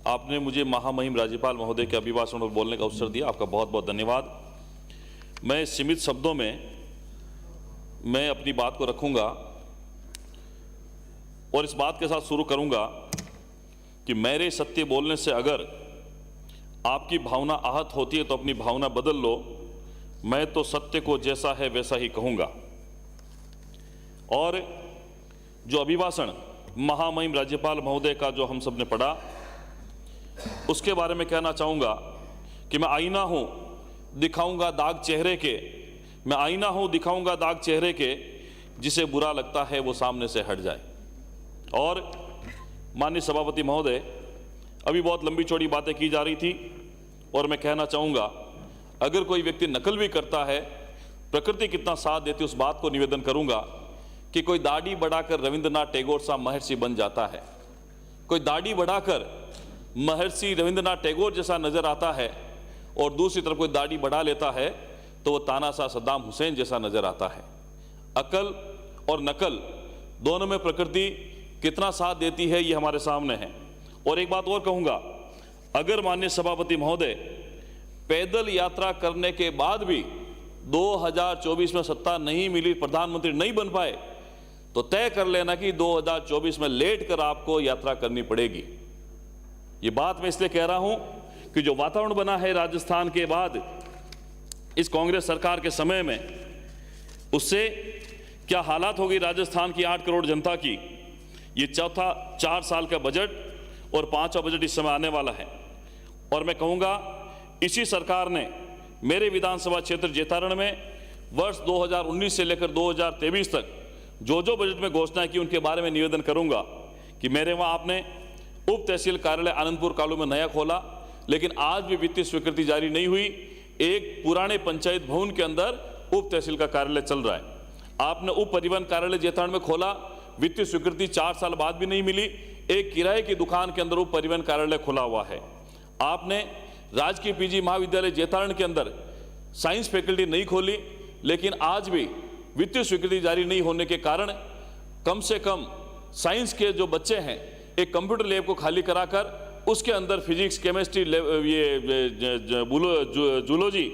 आपने मुझे महामहिम राज्यपाल महोदय के अभिभाषण पर बोलने का अवसर दिया, आपका बहुत बहुत धन्यवाद। मैं सीमित शब्दों में मैं अपनी बात को रखूंगा और इस बात के साथ शुरू करूंगा कि मेरे सत्य बोलने से अगर आपकी भावना आहत होती है तो अपनी भावना बदल लो। मैं तो सत्य को जैसा है वैसा ही कहूंगा। और जो अभिभाषण महामहिम राज्यपाल महोदय का जो हम सब ने पढ़ा, उसके बारे में कहना चाहूंगा कि मैं आईना हूं, दिखाऊंगा दाग चेहरे के। मैं आईना हूं, दिखाऊंगा दाग चेहरे के, जिसे बुरा लगता है वो सामने से हट जाए। और माननीय सभापति महोदय, अभी बहुत लंबी चौड़ी बातें की जा रही थी और मैं कहना चाहूंगा, अगर कोई व्यक्ति नकल भी करता है, प्रकृति कितना साथ देती है उस बात को निवेदन करूंगा कि कोई दाढ़ी बढ़ाकर रविंद्रनाथ टैगोर सा महर्षि बन जाता है, कोई दाढ़ी बढ़ाकर महर्षि रविंद्रनाथ टैगोर जैसा नजर आता है, और दूसरी तरफ कोई दाढ़ी बढ़ा लेता है तो वो तानाशाह सद्दाम हुसैन जैसा नजर आता है। अकल और नकल दोनों में प्रकृति कितना साथ देती है ये हमारे सामने है। और एक बात और कहूंगा, अगर माननीय सभापति महोदय पैदल यात्रा करने के बाद भी 2024 में सत्ता नहीं मिली, प्रधानमंत्री नहीं बन पाए, तो तय कर लेना कि 2024 में लेट कर आपको यात्रा करनी पड़ेगी। ये बात मैं इसलिए कह रहा हूं कि जो वातावरण बना है राजस्थान के बाद इस कांग्रेस सरकार के समय में, उससे क्या हालात होगी राजस्थान की 8 करोड़ जनता की। ये चौथा 4 साल का बजट और 5वां बजट इस समय आने वाला है। और मैं कहूंगा, इसी सरकार ने मेरे विधानसभा क्षेत्र जेतारण में वर्ष 2019 से लेकर 2023 तक जो जो बजट में घोषणा की, उनके बारे में निवेदन करूंगा कि मेरे वहां आपने उप तहसील कार्यालय आनंदपुर कालू में नया खोला, लेकिन आज भी वित्तीय स्वीकृति जारी नहीं हुई। एक पुराने पंचायत भवन के अंदर उप तहसील का कार्यालय चल रहा है। आपने उप परिवहन कार्यालय जेतारण में खोला, वित्तीय स्वीकृति 4 साल बाद भी नहीं मिली। एक किराए की दुकान के अंदर उप परिवहन कार्यालय खुला हुआ है। आपने राजकीय पीजी महाविद्यालय जेतारण के अंदर साइंस फैकल्टी नहीं खोली, लेकिन आज भी वित्तीय स्वीकृति जारी नहीं होने के कारण कम से कम साइंस के जो बच्चे हैं, एक कंप्यूटर लैब को खाली कराकर उसके अंदर फिजिक्स, केमिस्ट्री, जूलॉजी,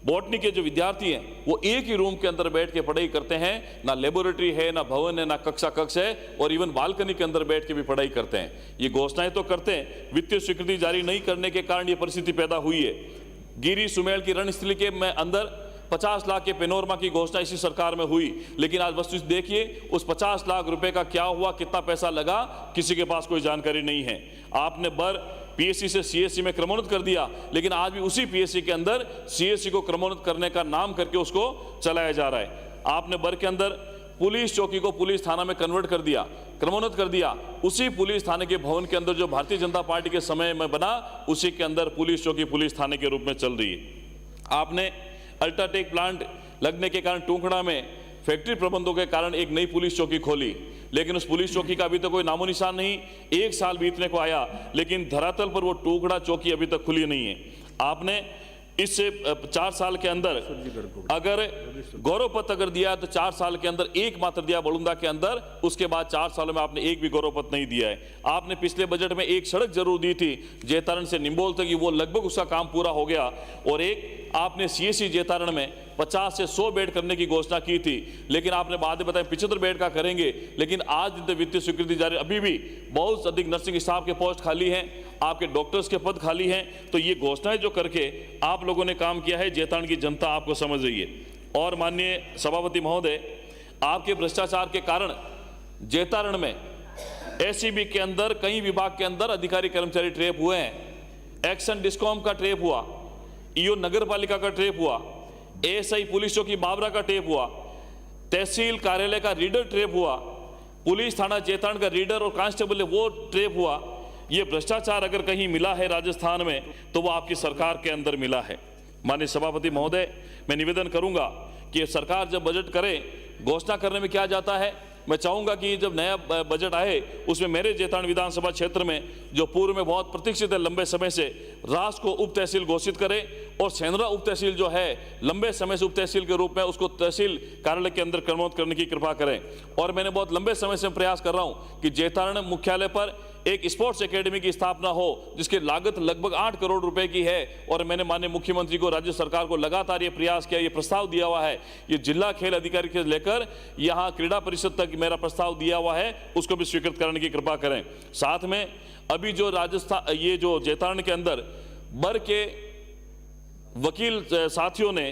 बॉटनी के जो विद्यार्थी हैं वो एक ही रूम के अंदर बैठ के पढ़ाई करते हैं। ना लेबोरेटरी है, ना भवन है, ना कक्षा कक्ष है, और इवन बालकनी के अंदर बैठ के भी पढ़ाई करते हैं। ये घोषणाएं तो करते हैं, वित्तीय स्वीकृति जारी नहीं करने के कारण ये परिस्थिति पैदा हुई है। गिरी सुमेल की रणस्थली के में अंदर 50 लाख के पेनोरमा की घोषणा इसी सरकार में हुई, लेकिन आज वस्तु देखिए उस 50 लाख रुपए का क्या हुआ, कितना पैसा लगा, किसी के पास कोई जानकारी नहीं है। आपने पीएससी से सीएससी में क्रमोन्नत कर दिया, लेकिन आज भी उसी पीएससी के अंदर सीएससी को क्रमोन्नत करने का नाम करके उसको चलाया जा रहा है। आपने बर के अंदर पुलिस चौकी को पुलिस थाना में कन्वर्ट कर दिया, क्रमोन्नत कर दिया। उसी पुलिस थाने के भवन के अंदर जो भारतीय जनता पार्टी के समय में बना, उसी के अंदर पुलिस चौकी पुलिस थाने के रूप में चल रही है। आपने अल्ट्राटेक प्लांट लगने के कारण टुकड़ा में फैक्ट्री प्रबंधों के कारण एक नई पुलिस चौकी खोली, लेकिन उस पुलिस चौकी का अभी तक कोई नामो निशान नहीं। 1 साल बीतने को आया, लेकिन धरातल पर वो टुकड़ा चौकी अभी तक खुली नहीं है। आपने इससे 4 साल के अंदर अगर गौरव पत्र अगर दिया तो 4 साल के अंदर एक मात्र दिया बलुंदा के अंदर, उसके बाद 4 सालों में आपने एक भी गौरव पत्र नहीं दिया है। आपने पिछले बजट में एक सड़क जरूर दी थी जेतारण से निम्बोल तक, वो लगभग उसका काम पूरा हो गया। और एक आपने सीएससी जेतारण में 50 से 100 बेड करने की घोषणा की थी, लेकिन आपने बाद में बताया 75 बेड का करेंगे, लेकिन आज वित्तीय स्वीकृति जारी, अभी भी बहुत अधिक नर्सिंग स्टाफ के पोस्ट खाली हैं, आपके डॉक्टर्स के पद खाली हैं। तो ये घोषणाएं जो करके आप लोगों ने काम किया है, जेतारण की जनता आपको समझ रही है। और माननीय सभापति महोदय, आपके भ्रष्टाचार के कारण जेतारण में एसीबी के अंदर कई विभाग के अंदर अधिकारी कर्मचारी ट्रेप हुए हैं। एक्शन डिस्कॉम का ट्रेप हुआ, ईओ नगर पालिका का ट्रेप हुआ, एएसआई पुलिस चौकी बाबरा का ट्रेप हुआ, तहसील कार्यालय का रीडर ट्रेप हुआ, पुलिस थाना जेतारण का रीडर और कांस्टेबल वो ट्रेप हुआ। ये भ्रष्टाचार अगर कहीं मिला है राजस्थान में तो वो आपकी सरकार के अंदर मिला है। माननीय सभापति महोदय, मैं निवेदन करूंगा कि सरकार जब बजट करे, घोषणा करने में क्या जाता है, मैं चाहूंगा कि जब नया बजट आए उसमें मेरे जेतारण विधानसभा क्षेत्र में जो पूर्व में बहुत प्रतीक्षित है लंबे समय से, रास को उप तहसील घोषित करें और सेंद्रा उप तहसील जो है लंबे समय से उप तहसील के रूप में उसको तहसील कार्यालय के अंदर क्रमोन्नत करने की कृपा करें। और मैंने बहुत लंबे समय से प्रयास कर रहा हूं कि जेतारण मुख्यालय पर एक स्पोर्ट्स एकेडमी की स्थापना हो जिसकी लागत लगभग 8 करोड़ रुपए की है। और मैंने माननीय मुख्यमंत्री को, राज्य सरकार को लगातार ये प्रयास किया, ये प्रस्ताव दिया हुआ है। ये जिला खेल अधिकारी से लेकर यहाँ क्रीड़ा परिषद तक मेरा प्रस्ताव दिया हुआ है, उसको भी स्वीकृत करने की कृपा करें। साथ में अभी जो राजस्थान, ये जो जैतारण के अंदर बर के वकील साथियों ने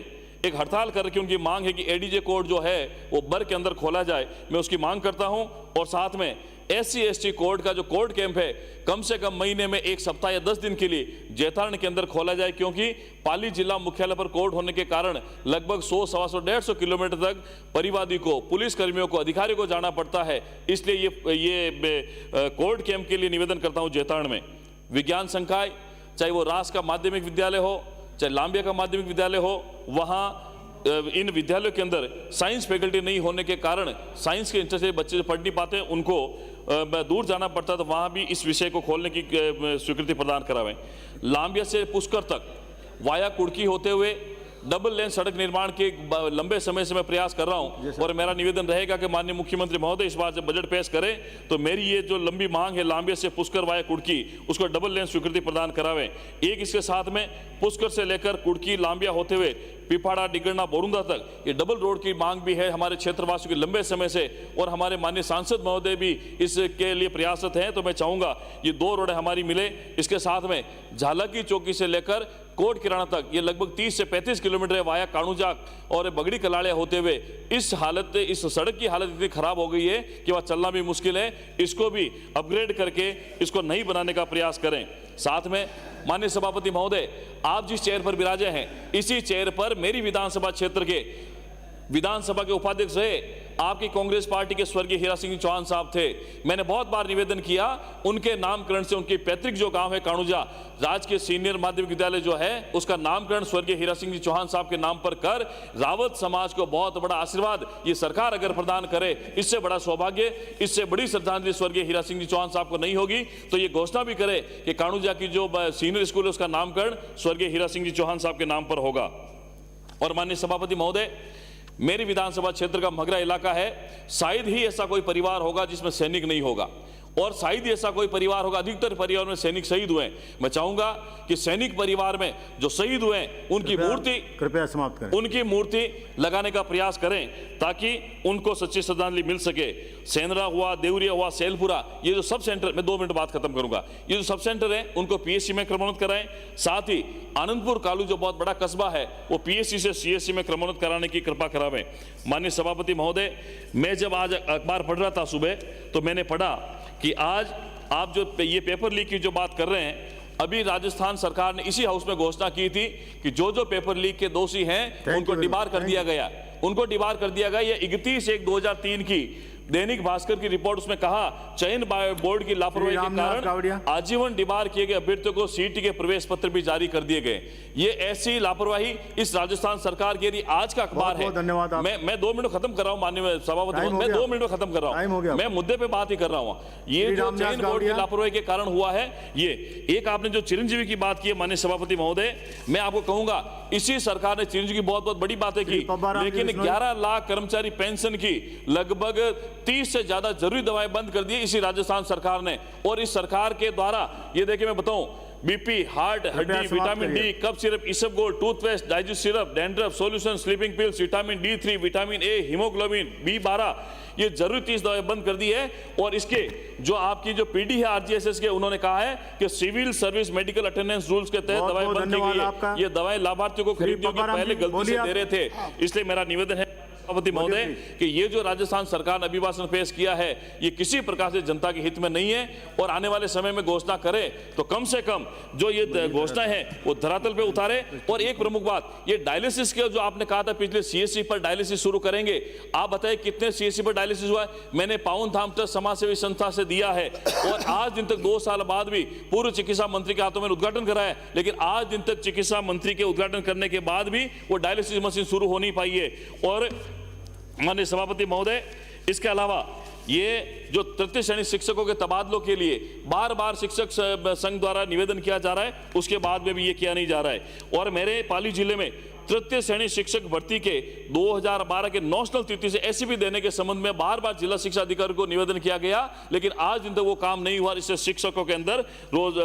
एक हड़ताल करके उनकी मांग है कि एडीजे कोर्ट जो है वो बर के अंदर खोला जाए, मैं उसकी मांग करता हूं। और साथ में SC/ST कोर्ट का जो कोर्ट कैंप है कम से कम महीने में 1 सप्ताह या 10 दिन के लिए जैतारण के अंदर खोला जाए, क्योंकि पाली जिला मुख्यालय पर कोर्ट होने के कारण लगभग 100, 125, 150 किलोमीटर तक परिवादी को, पुलिस कर्मियों को, अधिकारियों को जाना पड़ता है। इसलिए ये कोर्ट कैंप के लिए निवेदन करता हूं। जैतारण में विज्ञान संकाय, चाहे वो रास का माध्यमिक विद्यालय हो, चाहे लांबिया का माध्यमिक विद्यालय हो, वहाँ इन विद्यालयों के अंदर साइंस फैकल्टी नहीं होने के कारण साइंस के इंटरेस्ट से बच्चे जो पढ़ नहीं पाते हैं उनको दूर जाना पड़ता है, तो वहाँ भी इस विषय को खोलने की स्वीकृति प्रदान करावें। लांबिया से पुष्कर तक वाया कुड़की होते हुए डबल लेन सड़क निर्माण के लंबे समय से मैं प्रयास कर रहा हूं, और मेरा निवेदन रहेगा कि माननीय मुख्यमंत्री महोदय इस बार जब बजट पेश करें तो मेरी ये जो लंबी मांग है लांबिया से पुष्कर वाया कुड़की, उसको डबल लेन स्वीकृति प्रदान करावें। एक इसके साथ में पुष्कर से लेकर कुड़की लांबिया होते हुए पिपाड़ा, डिगरना, बोरुंदा तक ये डबल रोड की मांग भी है हमारे क्षेत्रवासियों के लंबे समय से, और हमारे माननीय सांसद महोदय भी इसके लिए प्रयासरत हैं। तो मैं चाहूंगा ये 2 रोडें हमारी मिले। इसके साथ में झालकी चौकी से लेकर कोट किराना तक ये लगभग 30 से 35 किलोमीटर है वाया काणूजाक और बगड़ी कलाड़िया होते हुए। इस सड़क की हालत इतनी खराब हो गई है कि वह चलना भी मुश्किल है। इसको भी अपग्रेड करके इसको नहीं बनाने का प्रयास करें। साथ में माननीय सभापति महोदय, आप जिस चेयर पर विराजे हैं इसी चेयर पर मेरी विधानसभा क्षेत्र के विधानसभा के उपाध्यक्ष रहे आपकी कांग्रेस पार्टी के स्वर्गीय हीरा सिंह चौहान साहब थे। मैंने बहुत बार निवेदन किया उनके नामकरण से, उनके पैतृक जो गांव है काणूजा, राजकीय सीनियर माध्यमिक विद्यालय जो है उसका नामकरण स्वर्गीय हीरा सिंह चौहान साहब के नाम पर कर रावत समाज को बहुत बड़ा आशीर्वाद ये सरकार अगर प्रदान करे, इससे बड़ा सौभाग्य, इससे बड़ी श्रद्धांजलि स्वर्गीय हीरा सिंह चौहान साहब को नहीं होगी। तो ये घोषणा भी करे कि काणूजा की जो सीनियर स्कूल है उसका नामकरण स्वर्गीय हीरा सिंह चौहान साहब के नाम पर होगा। और माननीय सभापति महोदय, मेरी विधानसभा क्षेत्र का मगरा इलाका है, शायद ही ऐसा कोई परिवार होगा जिसमें सैनिक नहीं होगा, और शायद ही ऐसा कोई परिवार होगा, अधिकतर परिवार में सैनिक शहीद हुए। मैं चाहूंगा कि सैनिक परिवार में जो शहीद हुए उनकी मूर्ति, कृपया समाप्त करें, उनकी मूर्ति लगाने का प्रयास करें ताकि उनको सच्ची श्रद्धांजलि मिल सके। सेंद्रा हुआ, देवरिया हुआ, सेलपुरा, ये जो सब सेंटर, मैं 2 मिनट बात खत्म करूंगा, ये जो सब सेंटर है उनको PSC में क्रमोन्नत कराएं। साथ ही आनंदपुर कालू जो बहुत बड़ा कस्बा है वो PSC से CSC में क्रमोन्नत कराने की कृपा करावें। माननीय सभापति महोदय, मैं जब आज अखबार पढ़ रहा था सुबह तो मैंने पढ़ा कि आज आप जो ये पेपर लीक की जो बात कर रहे हैं, अभी राजस्थान सरकार ने इसी हाउस में घोषणा की थी कि जो पेपर लीक के दोषी हैं उनको डिबार कर दिया गया, उनको डिबार कर दिया गया। ये 31/1/2003 की दैनिक भास्कर की रिपोर्ट, उसमें कहा चयन बोर्ड की लापरवाही के कारण आजीवन डिबार किए गए अभ्यर्थियों को सीटी के प्रवेश पत्र भी जारी कर दिए गए। ये ऐसी लापरवाही इस राजस्थान सरकार की, यदि आज का अखबार है, मैं 2 मिनट खत्म कर रहा हूं माननीय सभापति, मैं 2 मिनट में खत्म कर रहा हूं, मैं मुद्दे पे बात ही कर रहा हूं। ये जो चयन बोर्ड की लापरवाही के कारण हुआ है, ये एक आपने जो चिरंजीवी की बात की है माननीय सभापति महोदय, मैं आपको कहूंगा इसी सरकार ने चिरंजीवी की बहुत बड़ी बातें की, लेकिन 11 लाख कर्मचारी पेंशन की लगभग 30 से ज्यादा जरूरी दवाएं बंद कर दी इसी राजस्थान सरकार ने। और इस सरकार के द्वारा ये देखिए मैं बताऊं, बीपी, हार्ट, हड्डी, विटामिन डी, कफ सिरप, इसबगोल्ड, toothpaste, digest syrup, dandruff solution, sleeping pills, vitamin D3, vitamin A, haemoglobin B12, ये जरूरी 30 दवाएं बंद कर दी है। और इसके जो आपकी जो PD है RGSS के, उन्होंने कहा है कि civil service medical attendance rules के तहत दवाएं बंद की गई है। ये दवाएं लाभार्थियों को खरीदने की पहले गलती से दे रहे थे। इसलिए मेरा निवेदन है सभापति महोदय कि ये जो राजस्थान सरकार ने अभिभाषण पेश किया है ये किसी प्रकार से जनता के हित में नहीं है, और आने वाले समय में घोषणा करे तो कम से कम जो ये घोषणा है वो धरातल पे उतारे। और एक प्रमुख बात, ये डायलिसिस के जो आपने कहा था पिछले CSC पर डायलिसिस शुरू करेंगे, आप बताइए कितने CSC पर डायलिसिस हुआ है? मैंने पावन धाम ट्रस्ट समाज सेवी संस्था से दिया है, और आज दिन तक 2 साल बाद भी पूर्व चिकित्सा मंत्री के हाथों में उद्घाटन कराया, लेकिन आज दिन तक चिकित्सा मंत्री के उद्घाटन करने के बाद भी वो डायलिसिस मशीन शुरू हो नहीं पाई है। और माननीय सभापति महोदय, इसके अलावा ये जो तृतीय श्रेणी शिक्षकों के तबादलों के लिए बार बार शिक्षक संघ द्वारा निवेदन किया जा रहा है, उसके बाद में भी ये किया नहीं जा रहा है। और मेरे पाली जिले में तृतीय श्रेणी शिक्षक भर्ती के 2012 के नॉशनल तिथि से एससीपी देने के संबंध में बार बार जिला शिक्षा अधिकारी को निवेदन किया गया, लेकिन आज दिन तक वो काम नहीं हुआ। इससे शिक्षकों के अंदर रोज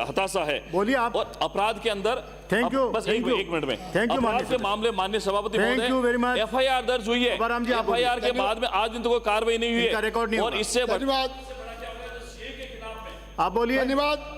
हताशा है। बोलिए आप। और अपराध के अंदर थैंक यू, बस एक मिनट में अपराध के मामले माननीय सभापति महोदय एफआईआर दर्ज हुई है। एफआईआर के बाद में आज दिन तक कोई कार्रवाई नहीं हुई है रिकॉर्ड नहीं और इससे धन्यवाद। आप बोलिए। धन्यवाद।